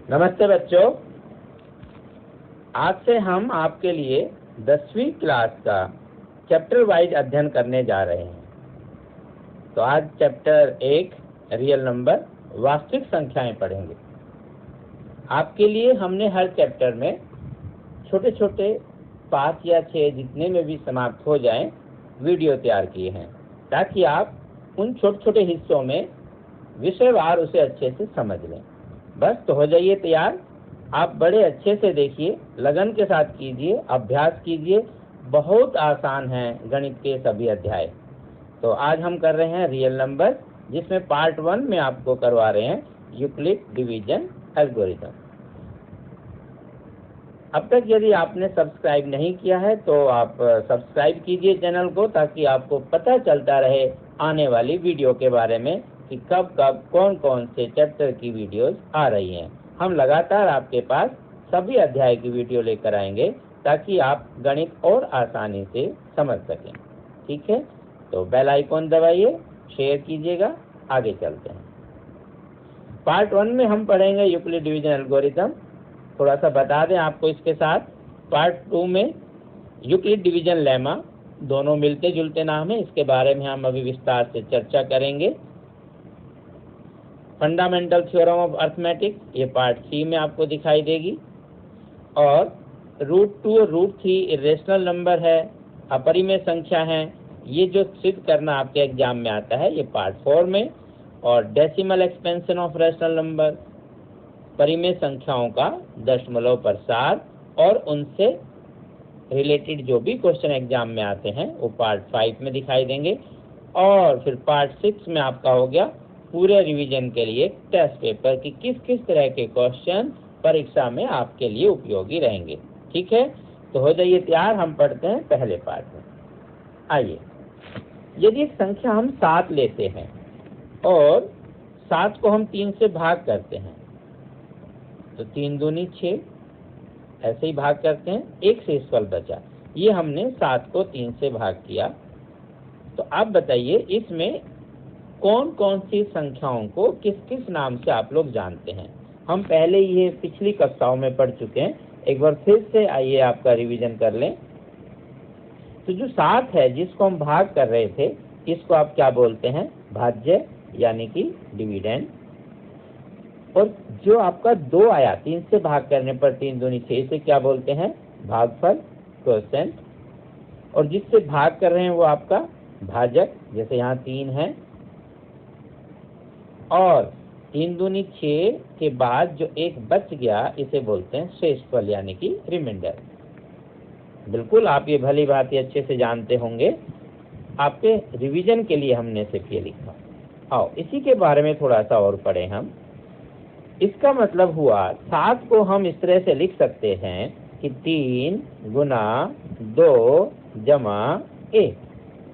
नमस्ते बच्चों, आज से हम आपके लिए 10वीं क्लास का चैप्टर वाइज अध्ययन करने जा रहे हैं। तो आज चैप्टर 1 रियल नंबर वास्तविक संख्याएं पढ़ेंगे। आपके लिए हमने हर चैप्टर में छोटे छोटे 5 या 6 जितने में भी समाप्त हो जाएं वीडियो तैयार किए हैं, ताकि आप उन छोटे छोटे हिस्सों में विषयवार उसे अच्छे से समझ लें। बस तो हो जाइए तैयार। आप बड़े अच्छे से देखिए, लगन के साथ कीजिए, अभ्यास कीजिए। बहुत आसान है गणित के सभी अध्याय। तो आज हम कर रहे हैं रियल नंबर, जिसमें पार्ट 1 में आपको करवा रहे हैं यूक्लिड डिवीजन एल्गोरिथम। अब तक यदि आपने सब्सक्राइब नहीं किया है तो आप सब्सक्राइब कीजिए चैनल को, ताकि आपको पता चलता रहे आने वाली वीडियो के बारे में कि कब कब कौन कौन से चैप्टर की वीडियोस आ रही हैं। हम लगातार आपके पास सभी अध्याय की वीडियो लेकर आएंगे, ताकि आप गणित और आसानी से समझ सकें। ठीक है, तो बेल आइकॉन दबाइए, शेयर कीजिएगा। आगे चलते हैं। पार्ट 1 में हम पढ़ेंगे यूक्लिड डिवीजन एल्गोरिथम। थोड़ा सा बता दें आपको इसके साथ। पार्ट 2 में यूक्लिड डिवीजन लेमा, दोनों मिलते जुलते नाम है, इसके बारे में हम अभी विस्तार से चर्चा करेंगे। फंडामेंटल थ्योरम ऑफ अर्थमेटिक, ये पार्ट 3 में आपको दिखाई देगी। और √2 और √3 इरेशनल नंबर है, अपरिमेय संख्या है, ये जो सिद्ध करना आपके एग्जाम में आता है, ये पार्ट 4 में। और decimal expansion of rational number, परिमेय संख्याओं का दशमलव प्रसार और उनसे रिलेटेड जो भी क्वेश्चन एग्जाम में आते हैं, वो पार्ट 5 में दिखाई देंगे। और फिर पार्ट 6 में आपका हो गया पूरे रिवीजन के लिए टेस्ट पेपर कि किस किस तरह के क्वेश्चन परीक्षा में आपके लिए उपयोगी रहेंगे। ठीक है, तो हो जाइए तैयार। हम पढ़ते हैं पहले पार्ट में। आइए, यदि एक संख्या हम 7 लेते हैं और 7 को हम 3 से भाग करते हैं, तो 3 दूनी 6, ऐसे ही भाग करते हैं, 1 शेषफल बचा। ये हमने 7 को 3 से भाग किया। तो आप बताइए, इसमें कौन कौन सी संख्याओं को किस किस नाम से आप लोग जानते हैं। हम पहले ये पिछली कक्षाओं में पढ़ चुके हैं, एक बार फिर से आइए आपका रिवीजन कर लें। तो जो 7 है, जिसको हम भाग कर रहे थे, इसको आप क्या बोलते हैं? भाज्य, यानी कि डिविडेंड। और जो आपका 2 आया 3 से भाग करने पर, 3 दूनी 6, इसे क्या बोलते हैं? भागफल, क्वोशिएंट। और जिससे भाग कर रहे हैं वो आपका भाजक, जैसे यहाँ 3 है। और 3 दूनी 6 के बाद जो 1 बच गया, इसे बोलते हैं शेषफल, यानी कि रिमाइंडर। बिल्कुल, आप ये भली बात अच्छे से जानते होंगे, आपके रिवीजन के लिए हमने सिर्फ ये लिखा। आओ इसी के बारे में थोड़ा सा और पढ़ें हम। इसका मतलब हुआ 7 को हम इस तरह से लिख सकते हैं कि 3 गुना 2 जमा 1।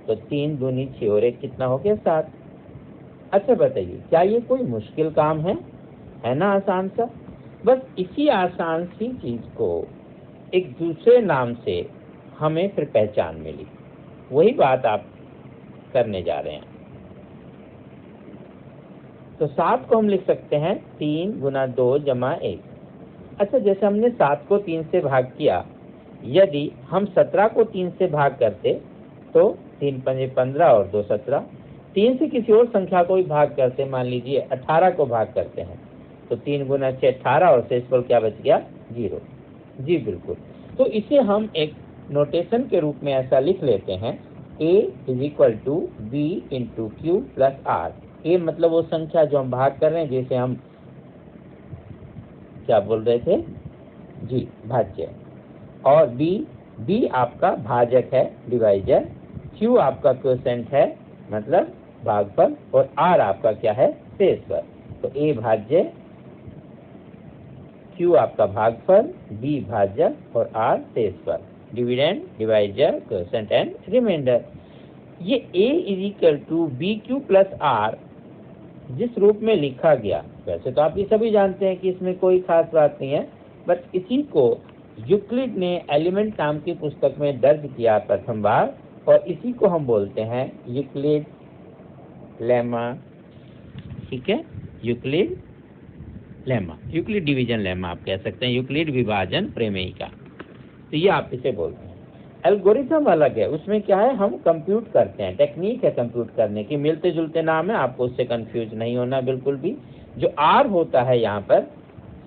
तो 3 दूनी 6 और 1 कितना हो गया? 7। अच्छा बताइए, क्या ये कोई मुश्किल काम है ना? आसान सा। बस इसी आसान सी चीज को एक दूसरे नाम से हमें फिर पहचान मिली, वही बात आप करने जा रहे हैं। तो 7 को हम लिख सकते हैं 3 गुना 2 जमा 1। अच्छा, जैसे हमने 7 को 3 से भाग किया, यदि हम 17 को 3 से भाग करते तो 3 पंजे 15 और 2 17। 3 से किसी और संख्या को भी भाग करते, मान लीजिए 18 को भाग करते हैं, तो 3 गुना 6 18 और शेषफल क्या बच गया? 0। जी बिल्कुल। तो इसे हम एक नोटेशन के रूप में ऐसा लिख लेते हैं, a = b × q + r। a मतलब वो संख्या जो हम भाग कर रहे हैं, जैसे हम क्या बोल रहे थे? जी, भाज्य। और b आपका भाजक है, डिवाइजर। q आपका क्वोशिएंट है, मतलब भागफल। और r आपका क्या है? शेषफल। तो a भाज्य, q आपका भागफल, b भाजक और r शेषफल। Dividend, divisor, quotient and remainder. ये a = bq + r जिस रूप में लिखा गया, वैसे तो आप ये सभी जानते हैं कि इसमें कोई खास बात नहीं है, बट इसी को यूक्लिड ने एलिमेंट नाम की पुस्तक में दर्ज किया प्रथम बार, और इसी को हम बोलते हैं यूक्लिड लेमा। ठीक है, Euclid lemma, Euclid division lemma आप कह सकते हैं, यूक्लिड विभाजन प्रमेय का। तो ये आप इसे बोलते हैं। एल्गोरिथम अलग है, उसमें क्या है, हम कंप्यूट करते हैं, टेक्निक है कंप्यूट करने की, मिलते जुलते नाम है, आपको उससे कंफ्यूज नहीं होना बिल्कुल भी। जो आर होता है यहाँ पर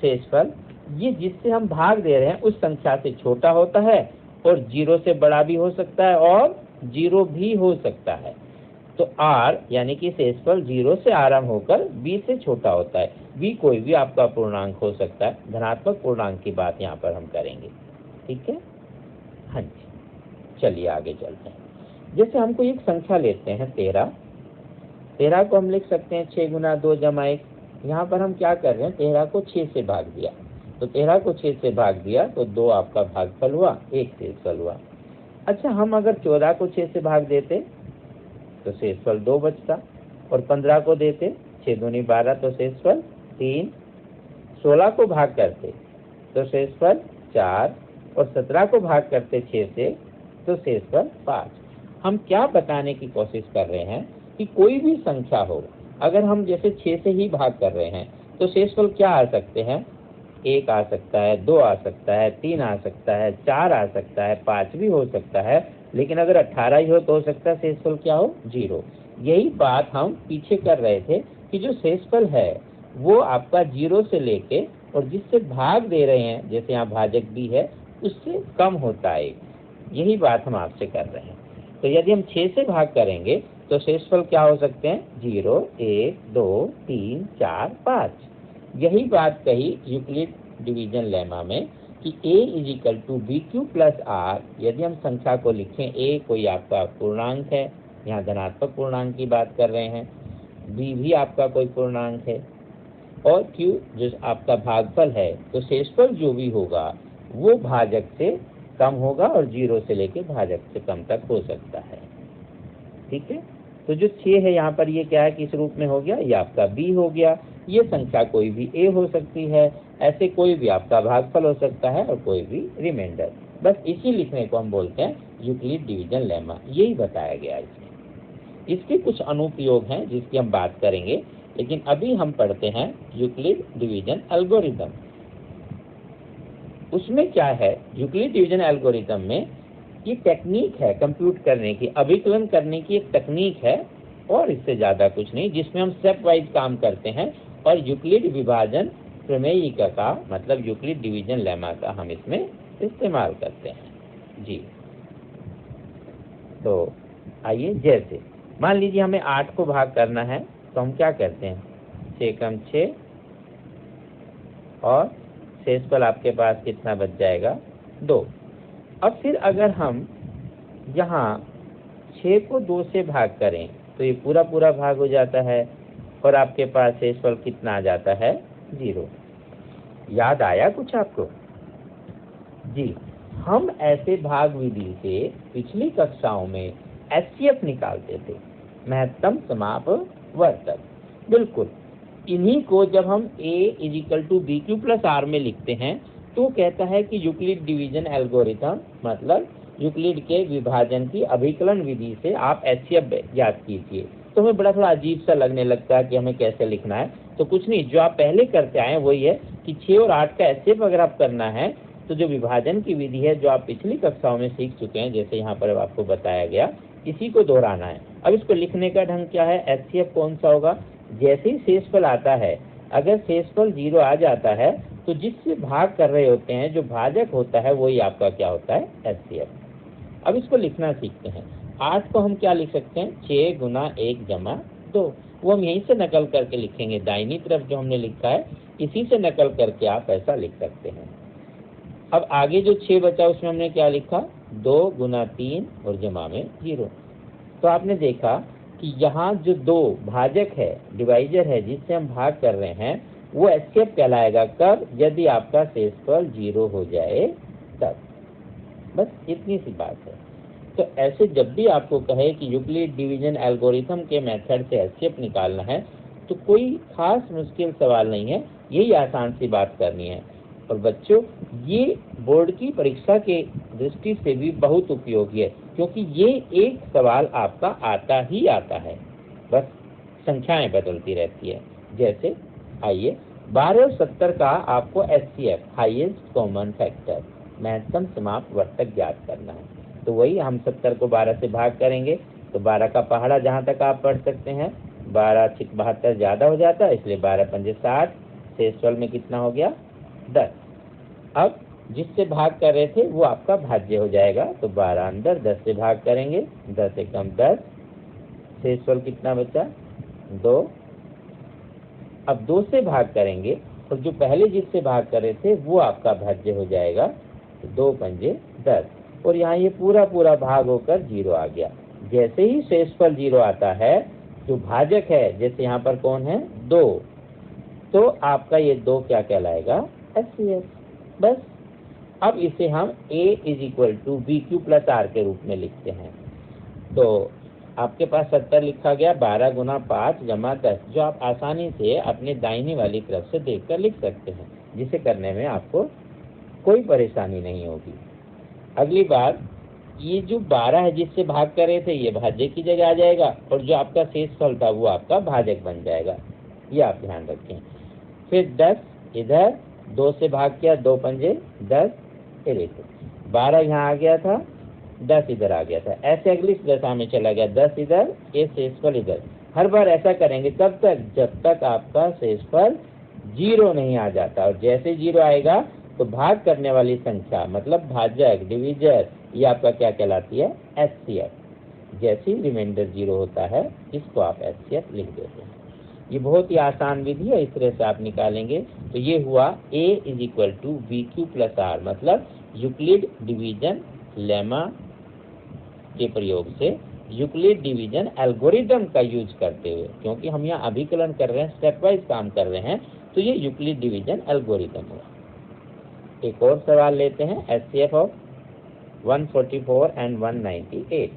शेषफल, ये जिससे हम भाग दे रहे हैं उस संख्या से छोटा होता है और 0 से बड़ा भी हो सकता है और 0 भी हो सकता है। तो r यानी कि शेषफल 0 से आरंभ होकर b से छोटा होता है। b कोई भी आपका पूर्णांक हो सकता है, धनात्मक पूर्णांक की बात यहाँ पर हम करेंगे, ठीक है। हाँ जी, चलिए आगे चलते हैं। जैसे हमको एक संख्या लेते हैं 13 को हम लिख सकते हैं 6 गुना 2 जमा 1। यहाँ पर हम क्या कर रहे हैं, 13 को 6 से भाग दिया, तो 13 को 6 से भाग दिया तो 2 आपका भागफल हुआ, 1 शेषफल हुआ। अच्छा, हम अगर 14 को 6 से भाग देते तो शेषफल 2 बचता, और 15 को देते 6 दूनी 12 तो शेषफल 3, 16 को भाग करते तो शेषफल 4, और 17 को भाग करते 6 से तो शेषफल 5। हम क्या बताने की कोशिश कर रहे हैं कि कोई भी संख्या हो, अगर हम जैसे 6 से ही भाग कर रहे हैं तो शेषफल क्या आ सकते हैं, 1 आ सकता है, 2 आ सकता है, 3 आ सकता है, 4 आ सकता है, 5 भी हो सकता है, लेकिन अगर 18 ही हो तो हो सकता है शेषफल क्या हो, 0। यही बात हम पीछे कर रहे थे कि जो शेषफल है वो आपका 0 से लेके और जिससे भाग दे रहे हैं, जैसे यहाँ भाजक भी है, उससे कम होता है। यही बात हम आपसे कर रहे हैं। तो यदि हम 6 से भाग करेंगे तो शेषफल क्या हो सकते हैं, 0, 1, 2, 3, 4, 5। यही बात कही यूक्लिड डिवीजन लेमा में कि a = bq + r। यदि हम संख्या को लिखें, a कोई आपका पूर्णांक है, यहाँ धनात्मक पूर्णांक की बात कर रहे हैं, b भी आपका कोई पूर्णांक है, और q जो आपका भागफल है, तो शेषफल जो भी होगा वो भाजक से कम होगा और 0 से लेके भाजक से कम तक हो सकता है, ठीक है। तो जो 6 है यहाँ पर, ये क्या है, किस रूप में हो गया, ये आपका b हो गया। ये संख्या कोई भी a हो सकती है, ऐसे कोई भी आपका भागफल हो सकता है और कोई भी रिमाइंडर। बस इसी लिखने को हम बोलते हैं यूक्लिड डिवीजन लेमा, यही बताया गया इसमें। इसके कुछ अनुप्रयोग हैं जिसकी हम बात करेंगे, लेकिन अभी हम पढ़ते हैं यूक्लिड डिवीजन एल्गोरिथम। उसमें क्या है, यूक्लिड डिवीजन एल्गोरिथम में ये टेक्निक है कंप्यूट करने की, अभिकलन करने की एक तकनीक है, और इससे ज्यादा कुछ नहीं, जिसमें हम स्टेप वाइज काम करते हैं और यूक्लिड विभाजन प्रमेय का मतलब यूक्लिड डिवीजन लेमा का हम इसमें इस्तेमाल करते हैं जी। तो आइए, जैसे मान लीजिए हमें 8 को भाग करना है, तो हम क्या करते हैं, 6 कम 6, और शेषफल आपके पास कितना बच जाएगा, 2। अब फिर अगर हम यहाँ 6 को 2 से भाग करें तो ये पूरा पूरा भाग हो जाता है और आपके पास शेषफल कितना आ जाता है, 0। याद आया कुछ आपको जी। हम ऐसे भाग विधि से पिछली कक्षाओं में एचसीएफ निकालते थे, महत्तम समापवर्तक। बिल्कुल इन्हीं को जब हम a = bq + r में लिखते हैं तो कहता है कि यूक्लिड डिवीजन एल्गोरिथम, मतलब यूक्लिड के विभाजन की अभिकलन विधि से आप एचसीएफ याद कीजिए। तो हमें बड़ा थोड़ा अजीब सा लगने लगता है कि हमें कैसे लिखना है। तो कुछ नहीं, जो आप पहले करते आए वही है कि 6 और 8 का एचसीएफ अगर आप करना है तो जो विभाजन की विधि है जो आप पिछली कक्षाओं में सीख चुके हैं, जैसे यहाँ पर आपको बताया गया, इसी को दोहराना है। अब इसको लिखने का ढंग क्या है, एचसीएफ कौन सा होगा, जैसे ही शेषफल आता है, अगर शेषफल 0 आ जाता है तो जिससे भाग कर रहे होते हैं, जो भाजक होता है, वही आपका क्या होता है, एचसीएफ। अब इसको लिखना सीखते हैं। 8 को हम क्या लिख सकते हैं, 6 गुना 1 जमा 2। वो हम यहीं से नकल करके लिखेंगे, दाहिनी तरफ जो हमने लिखा है इसी से नकल करके आप ऐसा लिख सकते हैं। अब आगे जो 6 बचा उसमें हमने क्या लिखा, 2 गुना 3 और जमा में 0। तो आपने देखा कि यहाँ जो 2 भाजक है, डिवाइजर है, जिससे हम भाग कर रहे हैं, वो एचसीएफ कहलाएगा कब, यदि आपका शेषफल 0 हो जाए तब। बस इतनी सी बात है। तो ऐसे जब भी आपको कहे कि यूक्लिड डिवीजन एल्गोरिथम के मेथड से एचसीएफ निकालना है तो कोई खास मुश्किल सवाल नहीं है, यही आसान सी बात करनी है। और बच्चों, ये बोर्ड की परीक्षा के दृष्टि से भी बहुत उपयोगी है, क्योंकि ये एक सवाल आपका आता ही आता है, बस संख्याएं बदलती रहती है। जैसे आइए 12 और 70 का आपको HCF हाईएस्ट कॉमन फैक्टर महत्तम समाप्त वर्तक ज्ञात करना है। तो वही हम 70 को 12 से भाग करेंगे तो 12 का पहाड़ा जहाँ तक आप पढ़ सकते हैं 12 × 72 ज़्यादा हो जाता है, इसलिए 12 × 5 = 60, शेषफल में कितना हो गया 10। अब जिससे भाग कर रहे थे वो आपका भाज्य हो जाएगा, तो 12 अंदर 10 से भाग करेंगे, 10 एकम 10, शेषफल कितना बचा 2। अब 2 से भाग करेंगे और जो पहले जिससे भाग कर रहे थे वो आपका भाज्य हो जाएगा, तो 2 × 5 = 10 और यहाँ ये पूरा पूरा भाग होकर 0 आ गया। जैसे ही शेषफल 0 आता है जो भाजक है, जैसे यहाँ पर कौन है 2, तो आपका ये 2 क्या कहलाएगा HCF। बस अब इसे हम A = BQ + R के रूप में लिखते हैं। तो आपके पास 70 लिखा गया, 12 × 5 = 10, जो आप आसानी से अपने दाहिनी वाली तरफ से देखकर लिख सकते हैं, जिसे करने में आपको कोई परेशानी नहीं होगी। अगली बार ये जो 12 है जिससे भाग कर रहे थे ये भाज्य की जगह आ जाएगा और जो आपका शेषफल था वो आपका भाजक बन जाएगा, ये आप ध्यान रखें। फिर 10 इधर 2 से भाग किया, 2 × 5 = 10, 12 यहाँ आ गया था, 10 इधर आ गया था, ऐसे अगली दशा में चला गया, 10 इधर, ये शेषफल इधर। हर बार ऐसा करेंगे तब तक जब तक आपका शेषफल 0 नहीं आ जाता, और जैसे 0 आएगा तो भाग करने वाली संख्या मतलब भाजक डिविजर ये आपका क्या कहलाती है HCF। जैसे ही रिमाइंडर 0 होता है इसको आप HCF लिख देते हैं। ये बहुत ही आसान विधि है, इस तरह से आप निकालेंगे। तो ये हुआ A = BQ + R, मतलब यूक्लिड डिवीजन लेमा के प्रयोग से यूक्लिड डिवीजन एल्गोरिदम का यूज करते हुए, क्योंकि हम यहाँ अभिकलन कर रहे हैं, स्टेप वाइज काम कर रहे हैं, तो ये यूक्लिड डिवीजन एल्गोरिदम हुआ। एक और सवाल लेते हैं, HCF ऑफ 144 एंड 198।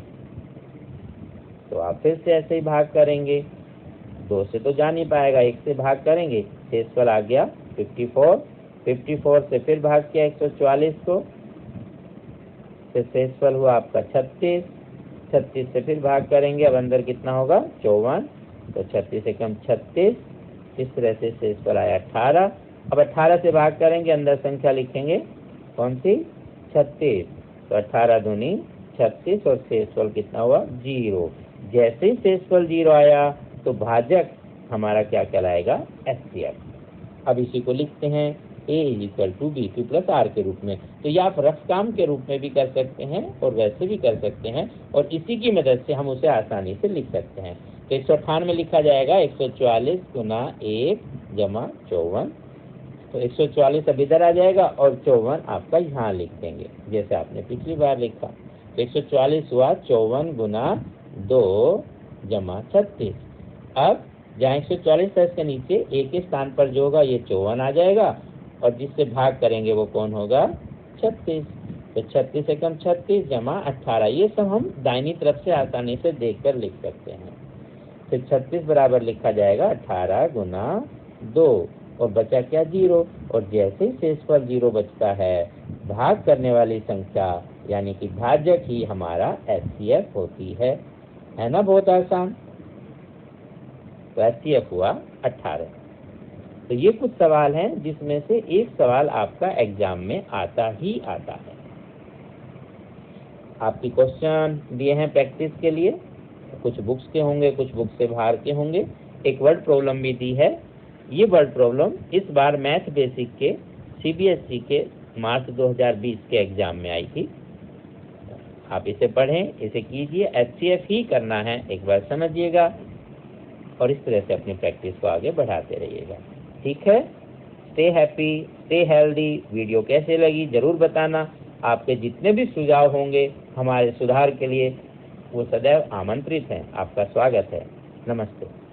तो आप फिर से ऐसे ही भाग करेंगे, 2 से तो जा नहीं पाएगा, 1 से भाग करेंगे, शेषफल आ गया 54, 54 से फिर भाग किया 144 को, फिर शेषफल हुआ आपका 36, 36 से फिर भाग करेंगे, अब अंदर कितना होगा 54, तो 36 एकम 36, इस तरह से शेषफल आया 18। अब 18 से भाग करेंगे, अंदर संख्या लिखेंगे कौन सी 36, तो 18 दूनी 36 और शेषफल कितना हुआ 0। जैसे ही शेषफल 0 आया तो भाजक हमारा क्या कहलाएगा HCF। अब इसी को लिखते हैं A = BQ + R के रूप में। तो ये आप रफ काम के रूप में भी कर सकते हैं और वैसे भी कर सकते हैं, और इसी की मदद से हम उसे आसानी से लिख सकते हैं। तो 198 लिखा जाएगा 144 × 1 = 54, तो 144 अब इधर आ जाएगा और 54 आपका यहाँ लिख देंगे जैसे आपने पिछली बार लिखा। तो 144 हुआ 54 × 2 = 36। अब जहाँ 144 था इसके नीचे एक ही स्थान पर जो होगा ये 54 आ जाएगा, और जिससे भाग करेंगे वो कौन होगा 36। तो 36 एकम 36 = 18, ये सब हम दाहिनी तरफ से आसानी से देखकर लिख सकते हैं। फिर 36 बराबर लिखा जाएगा 18 × 2 और बचा क्या 0, और जैसे ही शेषफल 0 बचता है भाग करने वाली संख्या यानी कि भाजक ही हमारा HCF होती है ना, बहुत आसान। तो HCF हुआ 18। तो ये कुछ सवाल हैं जिसमें से एक सवाल आपका एग्जाम में आता ही आता है। आपकी क्वेश्चन दिए हैं प्रैक्टिस के लिए, कुछ बुक्स के होंगे, कुछ बुक से बाहर के होंगे। एक वर्ड प्रॉब्लम भी दी है। ये वर्ड प्रॉब्लम इस बार मैथ बेसिक के CBSE के मार्च 2020 के एग्जाम में आई थी। आप इसे पढ़ें, इसे कीजिए, HCF ही करना है, एक बार समझिएगा और इस तरह से अपनी प्रैक्टिस को आगे बढ़ाते रहिएगा। ठीक है, stay happy, stay healthy. Video कैसे लगी जरूर बताना। आपके जितने भी सुझाव होंगे हमारे सुधार के लिए वो सदैव आमंत्रित हैं। आपका स्वागत है। नमस्ते।